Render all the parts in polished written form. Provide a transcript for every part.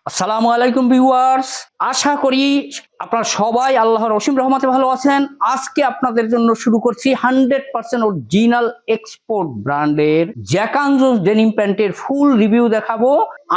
আসসালামু আলাইকুম ভিউয়ার্স, আশা করি আপনারা সবাই আল্লাহর অসীম রহমতে ভালো আছেন। আজকে আপনাদের জন্য শুরু করছি 100% অরিজিনাল এক্সপোর্ট ব্র্যান্ডের জ্যাক অ্যান্ড জোন্স ডেনিম প্যান্টের ফুল রিভিউ দেখাবো।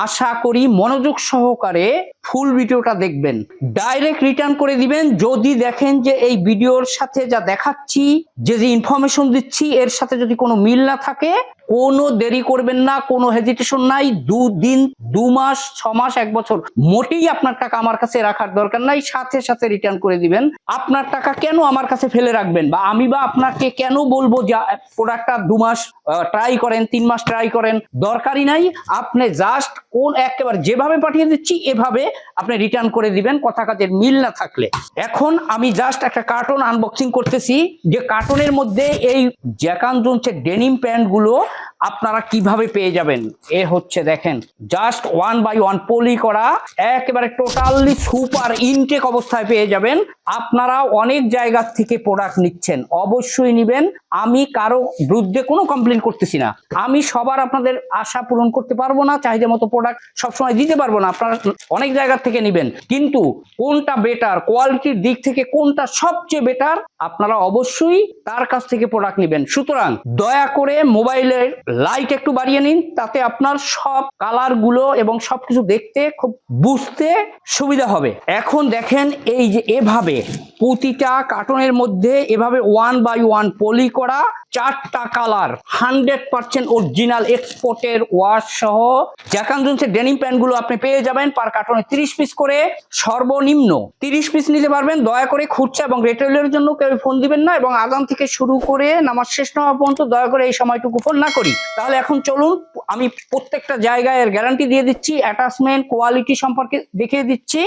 আশা করি মনোযোগ সহকারে ফুল ভিডিওটা দেখবেন, ডাইরেক্ট রিটার্ন করে দিবেন যদি দেখেন যে এই ভিডিওর সাথে যা দেখাচ্ছি, যে ইনফরমেশন দিচ্ছি এর সাথে যদি কোনো মিল না থাকে, কোনো দেরি করবেন না, কোনো হেজিটেশন নাই। 2 দিন, 2 মাস, 6 মাস, 1 বছর মোটেই আপনার টাকা আমার কাছে রাখার দরকার নাই, সাথে সাথে রিটার্ন করে দিবেন। আপনার টাকা কেন আমার কাছে ফেলে রাখবেন, বা আমি বা আপনাকে কেন বলবো যে প্রোডাক্টটা 2 মাস ট্রাই করেন, 3 মাস ট্রাই করেন, দরকারই নাই। আপনি জাস্ট কোন একেবারে যেভাবে পাঠিয়ে দিচ্ছি এভাবে আপনি রিটার্ন করে দিবেন, কথা কাজের মিল না থাকলে। এখন আমি জাস্ট একটা কার্টন আনবক্সিং করতেছি, যে কার্টনের মধ্যে এই জ্যাক অ্যান্ড জোন্সের ডেনিম প্যান্ট গুলো আপনারা কিভাবে পেয়ে যাবেন। এ হচ্ছে দেখেন, জাস্ট 1 বাই 1 পলি করা, একেবারে টোটালি সুপার ইনটেক অবস্থায় পেয়ে যাবেন। আপনারা অনেক জায়গা থেকে প্রোডাক্ট নিচ্ছেন, অবশ্যই নিবেন। আমি কারো বিরুদ্ধে কোনো কমপ্লেন করতেছি না। আমি সবার আপনাদের আশা পূরণ করতে পারবো না, চাহিদা মতো প্রোডাক্ট সবসময় দিতে পারবো না। আপনারা অনেক জায়গা থেকে নিবেন, কিন্তু কোনটা বেটার, কোয়ালিটির দিক থেকে কোনটা সবচেয়ে বেটার, আপনারা অবশ্যই তার কাছ থেকে প্রোডাক্ট নেবেন। সুতরাং দয়া করে মোবাইলের লাইট একটু বাড়িয়ে নিন, তাতে আপনার সব কালার গুলো এবং সবকিছু দেখতে খুব বুঝতে সুবিধা হবে। এখন দেখেন, এই যে এভাবে প্রতিটা কার্টনের মধ্যে এভাবে 1 বাই 1 পলি করা 4টা কালার, 100% অরিজিনাল এক্সপোর্টের ওয়াশ সহ জ্যাক অ্যান্ড জোন্সের ডেনিম প্যান্ট গুলো আপনি পেয়ে যাবেন। পার কার্টনে 30 পিস করে, সর্বনিম্ন 30 পিস নিতে পারবেন। দয়া করে খুচরা এবং রিটেইলের জন্য কেউ ফোন দিবেন না, এবং আজান থেকে শুরু করে নামাজ শেষ না হওয়া পর্যন্ত দয়া করে এই সময়টুকু ফোন না করি। তাহলে এখন চলুন, আমি প্রত্যেকটা জায়গায় এর গ্যারান্টি দিয়ে দিচ্ছি, অ্যাটাচমেন্ট কোয়ালিটি সম্পর্কে দেখিয়ে দিচ্ছি।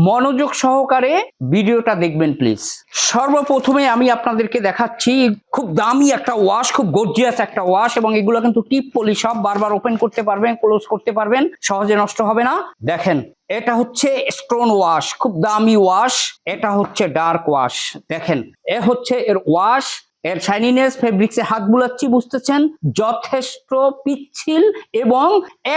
মনোযোগ সহকারে ভিডিওটা দেখবেন প্লিজ। সর্বপ্রথমে আমি আপনাদেরকে দেখাচ্ছি খুব দামি একটা ওয়াশ, খুব গর্জিয়াস একটা ওয়াশ, এবং এগুলো কিন্তু টিপ পলি, সব বারবার ওপেন করতে পারবেন, ক্লোজ করতে পারবেন, সহজে নষ্ট হবে না। দেখেন, এটা হচ্ছে স্টোন ওয়াশ, খুব দামি ওয়াশ। এটা হচ্ছে ডার্ক ওয়াশ। দেখেন, এ হচ্ছে এর ওয়াশ, এর শাইনিনেস, ফেব্রিক্সে হাত বুলাচ্ছি, বুঝতেছেন, যথেষ্ট পিচ্ছিল এবং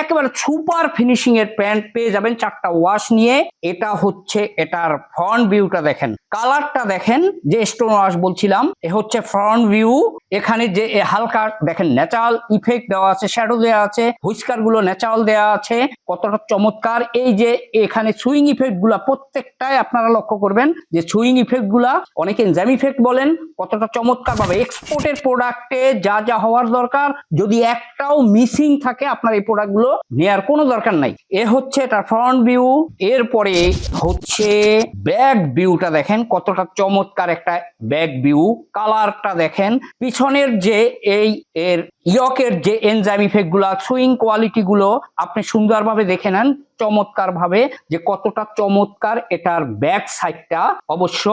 একেবারে সুপার ফিনিশিং এর প্যান্ট পেয়ে যাবেন 4টা ওয়াশ নিয়ে। এটা হচ্ছে এটার ফ্রন্ট ভিউটা দেখেন, কালারটা দেখেন, যে স্টোন ওয়াশ বলছিলাম, এ হচ্ছে ফ্রন্ট ভিউ। এখানে যে হালকা দেখেন ন্যাচারাল ইফেক্ট দেওয়া আছে, শ্যাডো দেওয়া আছে, হুইস্কার গুলো ন্যাচারাল দেওয়া আছে, কতটা চমৎকার। এই যে এখানে সুইং ইফেক্ট গুলা প্রত্যেকটাই আপনারা লক্ষ্য করবেন, যে সুইং ইফেক্ট গুলা, অনেকে জ্যাম ইফেক্ট বলেন, কতটা চমৎকার ভাবে এক্সপোর্টের প্রোডাক্টে যা যা হওয়ার দরকার, যদি একটাও মিসিং থাকে আপনার এই প্রোডাক্ট গুলো নেওয়ার কোনো দরকার নাই। এ হচ্ছে এটা ফ্রন্ট ভিউ। এরপরে হচ্ছে ব্যাক ভিউটা দেখেন, কতটা চমৎকার একটা ব্যাক ভিউ। কালারটা দেখেন, পিছনের যে এই এর ইয়কের যে এনজাইম ইফেক্ট গুলা, সুইং কোয়ালিটি গুলো আপনি সুন্দরভাবে দেখে নেন, চমৎকার ভাবে, যে কতটা চমৎকার এটার ব্যাক সাইডটা অবশ্য।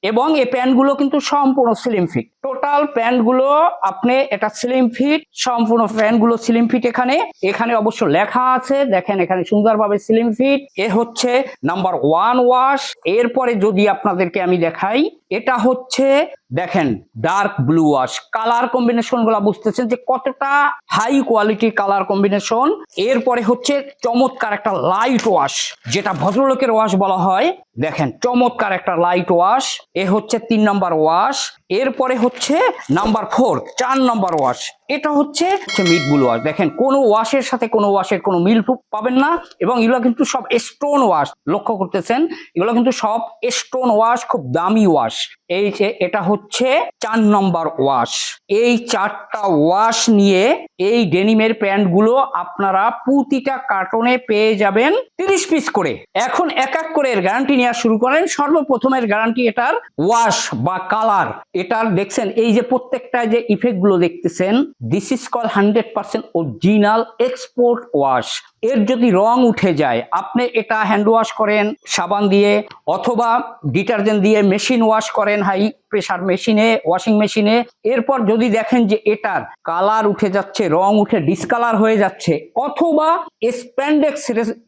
এবং এই প্যান্ট গুলো কিন্তু সম্পূর্ণ স্লিম ফিট, টোটাল প্যান্ট গুলো আপনি এটা স্লিম ফিট, সম্পূর্ণ প্যান্ট গুলো স্লিম ফিট। এখানে এখানে অবশ্য লেখা আছে, দেখেন এখানে সুন্দরভাবে স্লিম ফিট। এ হচ্ছে নাম্বার 1 ওয়াশ। এরপরে যদি আপনাদেরকে আমি দেখাই, এটা হচ্ছে দেখেন dark blue wash. Colour combination গুলা বুঝতেছেন যে কতটা হাই কোয়ালিটি কালার কম্বিনেশন। এরপরে হচ্ছে চমৎকার একটা লাইট ওয়াশ, যেটা ভদ্রলোকের ওয়াশ বলা হয়। দেখেন চমৎকার একটা লাইট ওয়াশ। এ হচ্ছে 3 নম্বর ওয়াশ। এরপরে হচ্ছে নাম্বার 4, 4 নম্বর ওয়াশ। এটা হচ্ছে মিড ব্লু ওয়াশ। দেখেন কোনো ওয়াশের সাথে কোনো ওয়াশের কোনো মিল পাবেন না, এবং এগুলো কিন্তু সব স্টোন ওয়াশ, লক্ষ্য করতেছেন এগুলো কিন্তু সব স্টোন ওয়াশ, খুব দামি ওয়াশ। এই যে এটা হচ্ছে 4 নম্বর ওয়াশ। এই 4টা ওয়াশ নিয়ে এই ডেনিমের প্যান্ট গুলো আপনারা প্রতিটা কার্টনে পেয়ে যাবেন 30 পিস করে। এখন এক এক করে এর গ্যারান্টি নেওয়া শুরু করেন। সর্বপ্রথমের গ্যারান্টি এটার ওয়াশ বা কালার। এটার দেখছেন এই যে প্রত্যেকটা যে ইফেক্ট গুলো দেখতেছেন, this is call 100% original export wash. এর যদি রং উঠে যায়, আপনি এটা হ্যান্ড ওয়াশ করেন সাবান দিয়ে, অথবা ডিটারজেন্ট দিয়ে মেশিন ওয়াশ করেন হাই প্রেসার মেশিনে, ওয়াশিং মেশিনে, এরপর যদি দেখেন যে এটার কালার উঠে যাচ্ছে, রং উঠে ডিসকালার হয়ে যাচ্ছে, অথবা স্প্যান্ডেক্স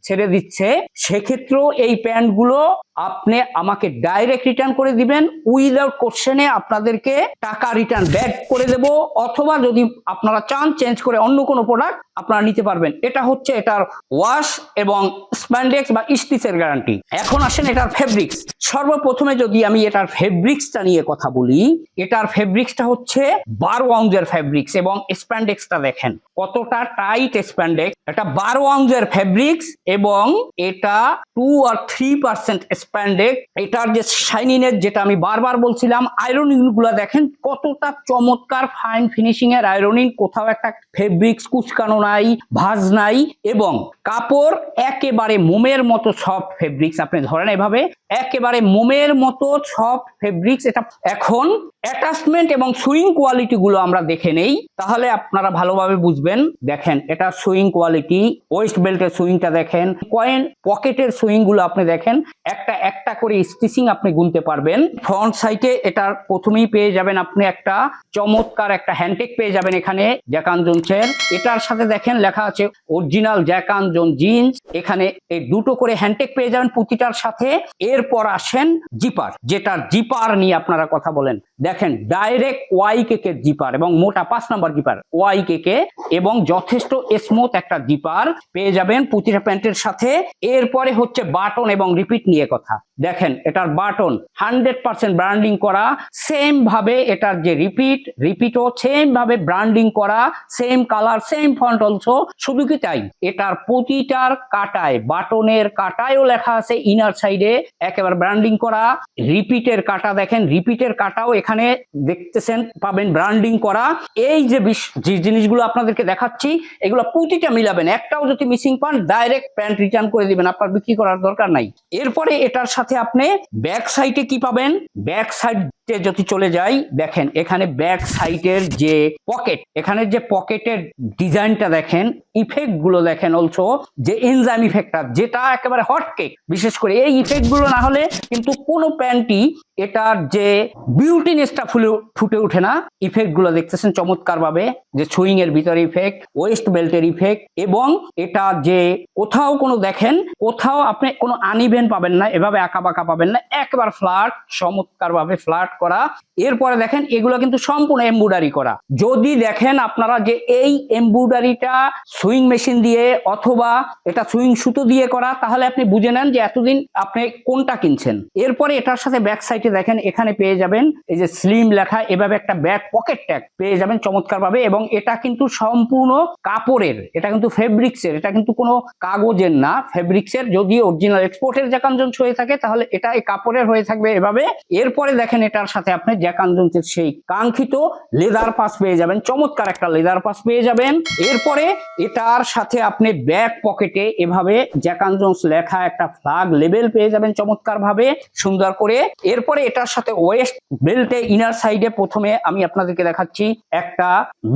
ছেড়ে দিচ্ছে, সেক্ষেত্রেও এই প্যান্ট গুলো আপনি আমাকে ডাইরেক্ট রিটার্ন করে দিবেন, উইদাউট কোশ্চেনে আপনাদেরকে টাকা রিটার্ন ব্যাক করে দেব, অথবা যদি আপনারা চান চেঞ্জ করে অন্য কোনো প্রোডাক্ট আপনারা নিতে পারবেন। এটা হচ্ছে এটার ওয়াশ এবং স্প্যান্ডেক্স বা স্টিচের গ্যারান্টি। এখন আসেন এটার ফেব্রিক্স। সর্বপ্রথমে যদি আমি এটার ফেব্রিক্সটা নিয়ে কথা বলি, এটার ফেব্রিক্সটা হচ্ছে 12 আউন্সের ফেব্রিক্স এবং স্প্যান্ডেক্সটা দেখেন কতটা টাইট স্প্যান্ডেক্স। এটা 12 আউন্সের ফেব্রিক্স এবং এটা 2 আর 3% স্প্যান্ডেক্স। এটার যে শাইনিনেস, যেটা আমি বারবার বলছিলাম, আয়রনিং গুলা দেখেন কতটা চমৎকার ফাইন ফিনিশিং এর আয়রনিং, কোথাও একটা ফেব্রিক্স কুচকানো নাই, ভাঁজ নাই, এবং কাপড় একেবারে মোমের মতো সফট ফেব্রিক্স। আপনি ধরেন এভাবে একেবারে মোমের মতো সফট ফেব্রিক্স এটা। এখন অ্যাটাচমেন্ট এবং সুইং কোয়ালিটি গুলো আমরা দেখে নেই, তাহলে আপনারা ভালোভাবে বুঝবেন। দেখেন এটা সুইং কোয়ালিটি, ওয়েস্ট বেল্টের সুইংটা দেখেন, কয়েন পকেটের সুইং গুলো আপনি দেখেন, একটা একটা করে স্টিচিং আপনি গুনতে পারবেন। ফ্রন্ট সাইডে এটার প্রথমেই পেয়ে যাবেন আপনি একটা চমৎকার একটা হ্যান্ডটেক পেয়ে যাবেন এখানে জ্যাক অ্যান্ড জোনসের। এটার সাথে দেখেন লেখা আছে original Jack and zone jeans. এখানে এই দুটো করে হ্যান্ডটেক পেয়ে যাবেন প্রতিটার সাথে। এরপর আসেন জিপার, যেটা জিপার নিয়ে আপনারা কথা বলেন। দেখেন ডাইরেক্ট ওয়াইকেক এর জিপার এবং মোটা 5 নাম্বার জিপার ওয়াইকেক এবং যথেষ্ট স্মুথ একটা জিপার পেয়ে যাবেন প্রতিটা প্যান্টের সাথে। এরপরে হচ্ছে বাটন এবং রিপিট নিয়ে কথা। দেখেন এটার বাটন 100% ব্র্যান্ডিং করা, সেম ভাবে এটার যে রিপিটও সেম ভাবে ব্র্যান্ডিং করা, same colour, same font also. শুধু কি তাই, এটার প্রতিটার কাটায়, বাটনের কাটায়ও লেখা আছে ইনার সাইডে একেবারে ব্র্যান্ডিং করা। রিপিটের কাটা দেখেন, রিপিটের কাটাও এখানে দেখতেছেন পাবেন ব্র্যান্ডিং করা। এই যে জিনিসগুলো আপনাদেরকে দেখাচ্ছি, এগুলো প্রতিটা মিলাবেন, একটাও যদি মিসিং পান ডাইরেক্ট প্যান্ট রিটার্ন করে দিবেন, আপনার বিক্রি করার দরকার নাই। এরপরে এটার সাথে আপনি ব্যাক সাইডে কি পাবেন, ব্যাক সাইড যদি চলে যাই, দেখেন এখানে ব্যাক সাইডের যে পকেট, এখানে যে পকেটের ডিজাইনটা দেখেন, ইফেক্ট গুলো দেখেন, অলসো যে এনজাইম ইফেক্টটা, যেটা একেবারে হটকেক। বিশেষ করে এই ইফেক্ট গুলো না হলে কিন্তু কোনো প্যান্টই এটার যে বিউটিনেসটা ফুটে ওঠে না। ইফেক্ট গুলো দেখতেছেন চমৎকার ভাবে, যে সুইং এর ভিতরে ইফেক্ট, ওয়েস্ট বেল্টের ইফেক্ট, এবং এটা যে কোথাও কোনো দেখেন কোথাও আপনি কোনো আনইভেন পাবেন না, এভাবে আঁকা বাঁকা পাবেন না, একবার ফ্ল্যাট, চমৎকার ভাবে ফ্ল্যাট করা। এরপরে দেখেন এগুলো কিন্তু সম্পূর্ণ এমব্রয়ডারি করা। যদি দেখেন আপনারা যে এই এমব্রয়ডারিটা সুইং মেশিন দিয়ে অথবা এটা সুইং সুতো দিয়ে করা, তাহলে আপনি বুঝে নেন যে এতদিন আপনি কোনটা কিনছেন। এরপরে এটার সাথে ব্যাক সাইডে দেখেন এখানে পেয়ে যাবেন এই যে স্লিম লেখা, এভাবে একটা ব্যাক পকেট ট্যাগ পেয়ে যাবেন চমৎকার ভাবে। এবং এটা কিন্তু সম্পূর্ণ কাপড়ের, এটা কিন্তু ফেব্রিক্সের, এটা কিন্তু কোনো কাগজের না, ফেব্রিক্সের। যদি অরিজিনাল এক্সপোর্টের জ্যাক অ্যান্ড জোনস হয়ে থাকে তাহলে এটা এই কাপড়ের হয়ে থাকবে এভাবে। এরপরে দেখেন এটার সাথে আপনি জ্যাক অ্যান্ড জোনসের সেই কাঙ্ক্ষিত লেদার পাস পেয়ে যাবেন, চমৎকার একটা লেদার পাস পেয়ে যাবেন। এরপরে এটার সাথে আপনি ব্যাক পকেটে এভাবে জ্যাক অ্যান্ড জোনস লেখা একটা ফ্ল্যাগ লেবেল পেয়ে যাবেন চমৎকার ভাবে সুন্দর করে। এরপরে এটার সাথে ওয়েস্ট বেল্টে ইনার সাইডে প্রথমে আমি আপনাদেরকে দেখাচ্ছি একটা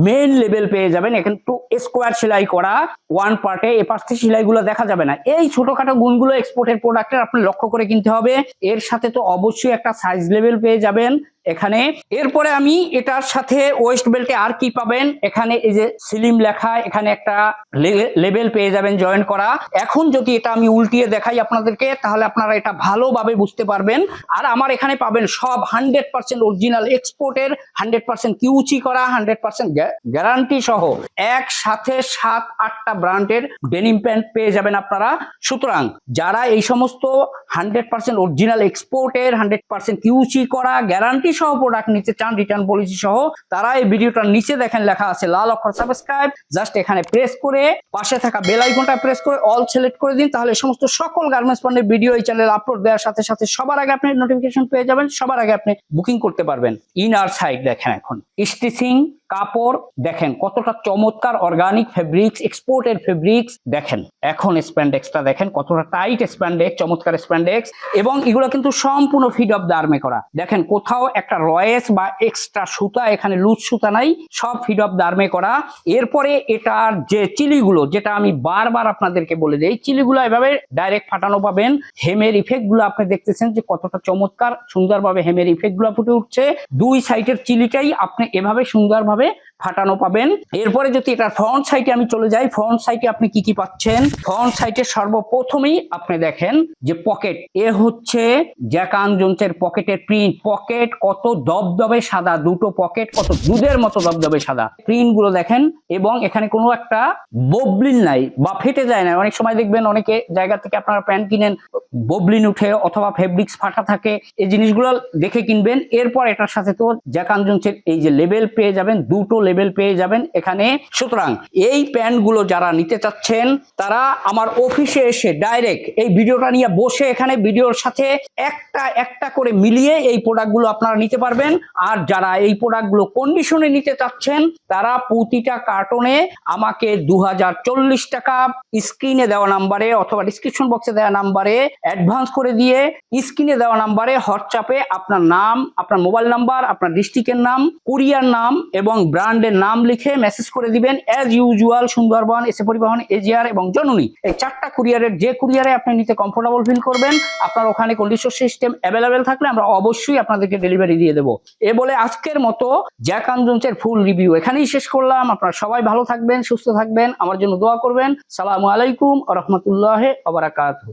মেইন লেবেল পেয়ে যাবেন, এখানে একটু স্কোয়ার সেলাই করা ওয়ান পার্টে, এ পাশ থেকে সেলাইগুলো দেখা যাবে না। এই ছোটখাটো গুণগুলো এক্সপোর্টের প্রোডাক্টের আপনি লক্ষ্য করে কিনতে হবে। এর সাথে তো অবশ্যই একটা সাইজ লেভেল পেয়ে যাবেন এখানে। এরপরে আমি এটার সাথে ওয়েস্ট বেল্টে আর কি পাবেন, এখানে এই যে স্লিম লেখা, এখানে একটা লেবেল পেয়ে যাবেন জয়েন করা। এখন যদি এটা আমি উল্টিয়ে দেখাই আপনাদেরকে, তাহলে আপনারা এটা ভালোভাবে বুঝতে পারবেন। আর আমার এখানে পাবেন সব 100% অরিজিনাল এক্সপোর্টের, 100% কিউচি করা, 100% গ্যারান্টি সহ একসাথে 7-8টা ব্র্যান্ডের ডেনিম প্যান্ট পেয়ে যাবেন আপনারা। সুতরাং যারা এই সমস্ত 100% অরিজিনাল এক্সপোর্টের, 100% কিউচি করা, গ্যারান্টি সহ প্রোডাক্ট নিতে চান রিটার্ন পলিসি সহ, তারা এই ভিডিওটার নিচে দেখেন লেখা আছে লাল অক্ষর সাবস্ক্রাইব, জাস্ট এখানে প্রেস করে পাশে থাকা বেল আইকনটা প্রেস করে অল সিলেক্ট করে দিন, তাহলে সমস্ত সকল গার্মেন্টস পণ্যের ভিডিও এই চ্যানেলে আপলোড দেওয়ার সাথে সাথে সবার আগে আপনি নোটিফিকেশন পেয়ে যাবেন, সবার আগে আপনি বুকিং করতে পারবেন। ইনার সাইড দেখেন, এখন স্টিচিং কাপড় দেখেন কতটা চমৎকার, অর্গানিক ফেব্রিক্স, এক্সপোর্টের ফেব্রিক্স দেখেন। এখন স্প্যান্ডেক্সটা দেখেন কতটা টাইট স্প্যান্ডেক্স, চমৎকার স্প্যান্ডেক্স, এবং এগুলো কিন্তু সম্পূর্ণ ফিড অফ দ্য আর্মে করা। দেখেন কোথাও একটা রয়েস বা এক্সট্রা সুতা, এখানে লুজ সুতা নাই, সব ফিড অফ দ্য আর্মে করা। এরপরে এটার যে চিলিগুলো, যেটা আমি বারবার আপনাদেরকে বলে দিই, চিলিগুলো এভাবে ডাইরেক্ট ফাটানো পাবেন। হেমের ইফেক্ট গুলো আপনি দেখতেছেন যে কতটা চমৎকার সুন্দরভাবে হেমের ইফেক্ট গুলো ফুটে উঠছে। দুই সাইডের চিলিটাই আপনি এভাবে সুন্দরভাবে ফাটানো পাবেন। এরপরে যদি এটা ফ্রন্ট সাইডে আমি চলে যাই, ফ্রন্ট সাইডে আপনি কি কি পাচ্ছেন? ফ্রন্ট সাইডে সর্বপ্রথমেই আপনি দেখেন যে পকেট, এ হচ্ছে জ্যাক অ্যান্ড জোনসের পকেটের প্রিন্ট। পকেট কত দবদবে সাদা, দুটো পকেট কত দুধের মতো দবদবে সাদা, প্রিন্ট গুলো দেখেন। এবং এখানে কোনো একটা ববলিন নাই বা ফেটে যায় না। অনেক সময় দেখবেন অনেকে জায়গা থেকে আপনারা প্যান্ট কিনেন, ববলিন উঠে অথবা ফেব্রিক্স ফাটা থাকে, এই জিনিসগুলো দেখে কিনবেন। এরপর এটার সাথে তো জ্যাক অ্যান্ড জোনসের এই যে লেবেল পেয়ে যাবেন, দুটো লেবেল পেয়ে যাবেন এখানে। সুতরাং এই প্যান্টগুলো যারা নিতে চাচ্ছেন তারা আমার অফিসে এসে ডাইরেক্ট এই ভিডিওটা নিয়ে বসে এখানে ভিডিওর সাথে একটা একটা করে মিলিয়ে এই প্রোডাক্টগুলো আপনারা নিতে পারবেন। আর যারা এই প্রোডাক্টগুলো কন্ডিশনে নিতে চাচ্ছেন তারা প্রতিটা কার্টনে আমাকে 2040 টাকা স্ক্রিনে দেওয়া নাম্বারে অথবা ডিসক্রিপশন বক্সে দেওয়া নাম্বারে অ্যাডভান্স করে দিয়ে স্ক্রিনে দেওয়া নাম্বারে হোয়াটসঅ্যাপে আপনার নাম, আপনার মোবাইল নাম্বার, আপনার ডিস্ট্রিক্টের নাম, কুরিয়ার নাম এবং ব্র্যান্ডের নাম লিখে মেসেজ করে দিবেন। অ্যাজ ইউজুয়াল সুন্দরবন, এসে পরিবহন, এজিআর এবং জননী, এই 4টা কুরিয়ারের যে কুরিয়ারে আপনি নিতে কমফোর্টেবল ফিল করবেন, আপনার ওখানে কন্ডিশন সিস্টেম অ্যাভেলেবেল থাকলে আমরা অবশ্যই আপনাদেরকে ডেলিভারি দিয়ে দেবো। এ বলে আজকের মতো জ্যাক অ্যান্ড জোনসের ফুল রিভিউ এখানেই শেষ করলাম। আপনারা সবাই ভালো থাকবেন, সুস্থ থাকবেন, আমার জন্য দোয়া করবেন। সালামু আলাইকুম ওয়া রাহমাতুল্লাহি ওয়া বারাকাতুহু।